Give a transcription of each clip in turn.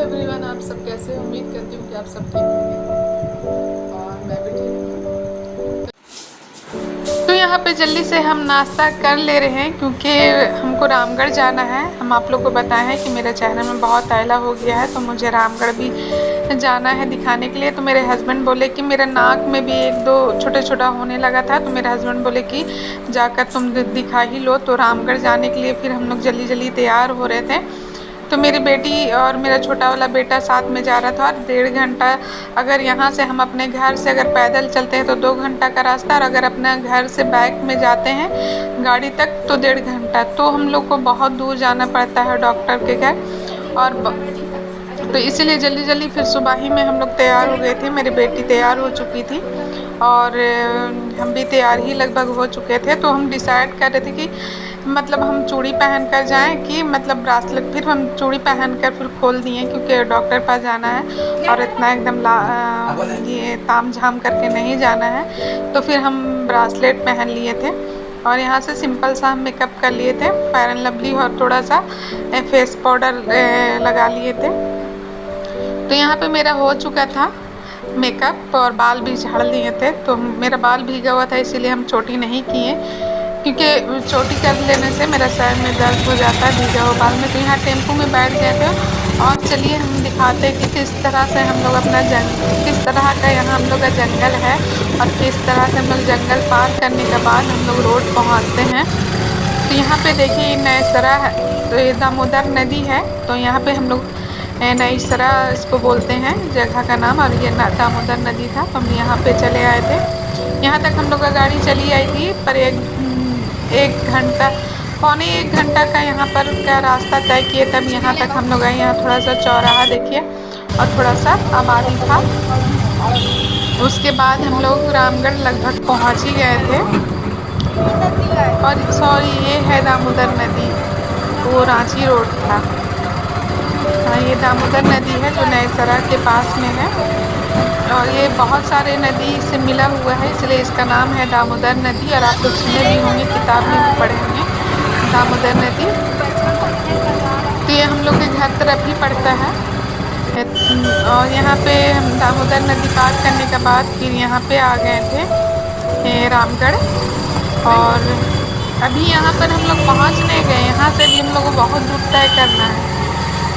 Everyone, आप सब कैसे हो? उम्मीद करती हूँ कि आप सब ठीक होंगे और मैं भी ठीक हूँ। तो यहाँ पे जल्दी से हम नाश्ता कर ले रहे हैं क्योंकि हमको रामगढ़ जाना है। हम आप लोग को बताए हैं कि मेरे चेहरे में बहुत आयला हो गया है, तो मुझे रामगढ़ भी जाना है दिखाने के लिए। तो मेरे हस्बैंड बोले कि मेरे नाक में भी एक दो छोटा छोटा होने लगा था, तो मेरे हस्बैंड बोले कि जाकर तुम दिखा ही लो। तो रामगढ़ जाने के लिए फिर हम लोग जल्दी जल्दी तैयार हो रहे थे। तो मेरी बेटी और मेरा छोटा वाला बेटा साथ में जा रहा था। और 1.5 घंटा, अगर यहाँ से हम अपने घर से अगर पैदल चलते हैं तो 2 घंटा का रास्ता, और अगर अपना घर से बाइक में जाते हैं गाड़ी तक तो 1.5 घंटा। तो हम लोग को बहुत दूर जाना पड़ता है डॉक्टर के घर। और तो इसीलिए जल्दी जल्दी फिर सुबह ही में हम लोग तैयार हो गए थे। मेरी बेटी तैयार हो चुकी थी और हम भी तैयार ही लगभग हो चुके थे। तो हम डिसाइड कर रहे थे कि मतलब हम चूड़ी पहन कर जाएं कि मतलब ब्रासलेट। फिर हम चूड़ी पहन कर फिर खोल दिए क्योंकि डॉक्टर पास जाना है और इतना एकदम ये ताम झाम करके नहीं जाना है। तो फिर हम ब्रासलेट पहन लिए थे और यहाँ से सिंपल सा हम मेकअप कर लिए थे, फेयर एंड लवली और थोड़ा सा फेस पाउडर लगा लिए थे। तो यहाँ पे मेरा हो चुका था मेकअप और बाल भी झाड़ लिए थे। तो मेरा बाल भीगा हुआ था, इसीलिए हम चोटी नहीं किए क्योंकि चोटी कर लेने से मेरा सर में दर्द हो जाता है भीगा हुआ बाल में। तो यहाँ टेम्पो में बैठ गए थे और चलिए हम दिखाते हैं कि किस तरह से हम लोग अपना किस तरह का यहाँ हम लोग का जंगल है और किस तरह से हम लोग जंगल पार करने के बाद हम लोग रोड पहुँचते हैं। तो यहाँ पे देखिए नैसरा है, तो ये दामोदर नदी है। तो यहाँ पे हम लोग नैसरा इसको बोलते हैं जगह का नाम, और ये दामोदर नदी था। तो हम यहाँ पे चले आए थे। यहाँ तक हम लोग का गाड़ी चली आई थी, पर एक घंटा, पौने 1 घंटा का यहाँ पर का रास्ता तय किए तब यहाँ तक हम लोग आए। यहाँ थोड़ा सा चौराहा देखिए और थोड़ा सा आबादी था। उसके बाद हम लोग रामगढ़ लगभग पहुँच ही गए थे। और सॉरी, ये है दामोदर नदी, वो रांची रोड था। हाँ, ये दामोदर नदी है जो नैसरा के पास में है और ये बहुत सारे नदी से मिला हुआ है, इसलिए इसका नाम है दामोदर नदी। और आप लोग सुने भी होंगे, किताब में भी पढ़े होंगे दामोदर नदी। तो ये हम लोग के घर तरफ ही पड़ता है। और यहाँ पे हम दामोदर नदी पार करने के बाद फिर यहाँ पे आ गए थे रामगढ़। और अभी यहाँ पर हम लोग पहुँच नहीं गए, यहाँ से भी हम लोग को बहुत दूर तय करना है।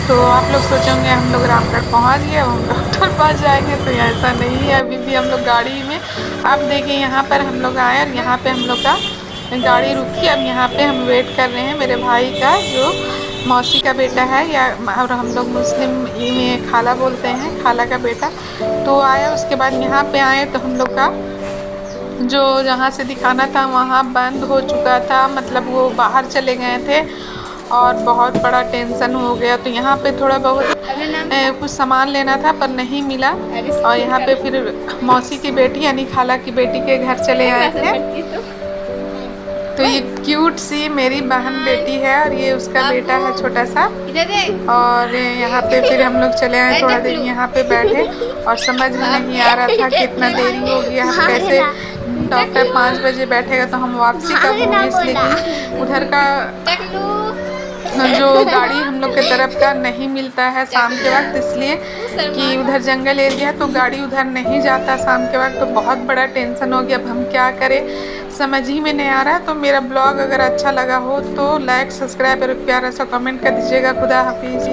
तो आप लोग सोचेंगे हम लोग रामगढ़ पहुँच गए, हम डॉक्टर पास जाएंगे, तो ऐसा नहीं है। अभी भी हम लोग गाड़ी में, अब देखिए यहाँ पर हम लोग आए और यहाँ पे हम लोग का गाड़ी रुकी। अब यहाँ पे हम वेट कर रहे हैं मेरे भाई का, जो मौसी का बेटा है, या और हम लोग मुस्लिम में खाला बोलते हैं, खाला का बेटा। तो आया, उसके बाद यहाँ पे आए तो हम लोग का जो जहाँ से दिखाना था वहाँ बंद हो चुका था, मतलब वो बाहर चले गए थे और बहुत बड़ा टेंशन हो गया। तो यहाँ पे थोड़ा बहुत कुछ सामान लेना था पर नहीं मिला। और यहाँ पे फिर मौसी की बेटी यानी खाला की बेटी के घर चले आए थे। तो ये क्यूट सी मेरी बहन बेटी है और ये उसका बेटा है छोटा सा। और यहाँ पे फिर हम लोग चले आए, थोड़ा देर यहाँ पे बैठे और समझ में नहीं आ रहा था कि इतना देरी हो गया, हम कैसे डॉक्टर 5 बजे बैठेगा तो हम वापसी कब होंगे। इसलिए उधर का जो गाड़ी हम लोग के तरफ का नहीं मिलता है शाम के वक्त, इसलिए कि उधर जंगल एरिया है तो गाड़ी उधर नहीं जाता शाम के वक्त। तो बहुत बड़ा टेंशन हो गया, अब हम क्या करें समझ ही में नहीं आ रहा है। तो मेरा ब्लॉग अगर अच्छा लगा हो तो लाइक, सब्सक्राइब और प्यारा सा कमेंट कर दीजिएगा। खुदा हाफिज़।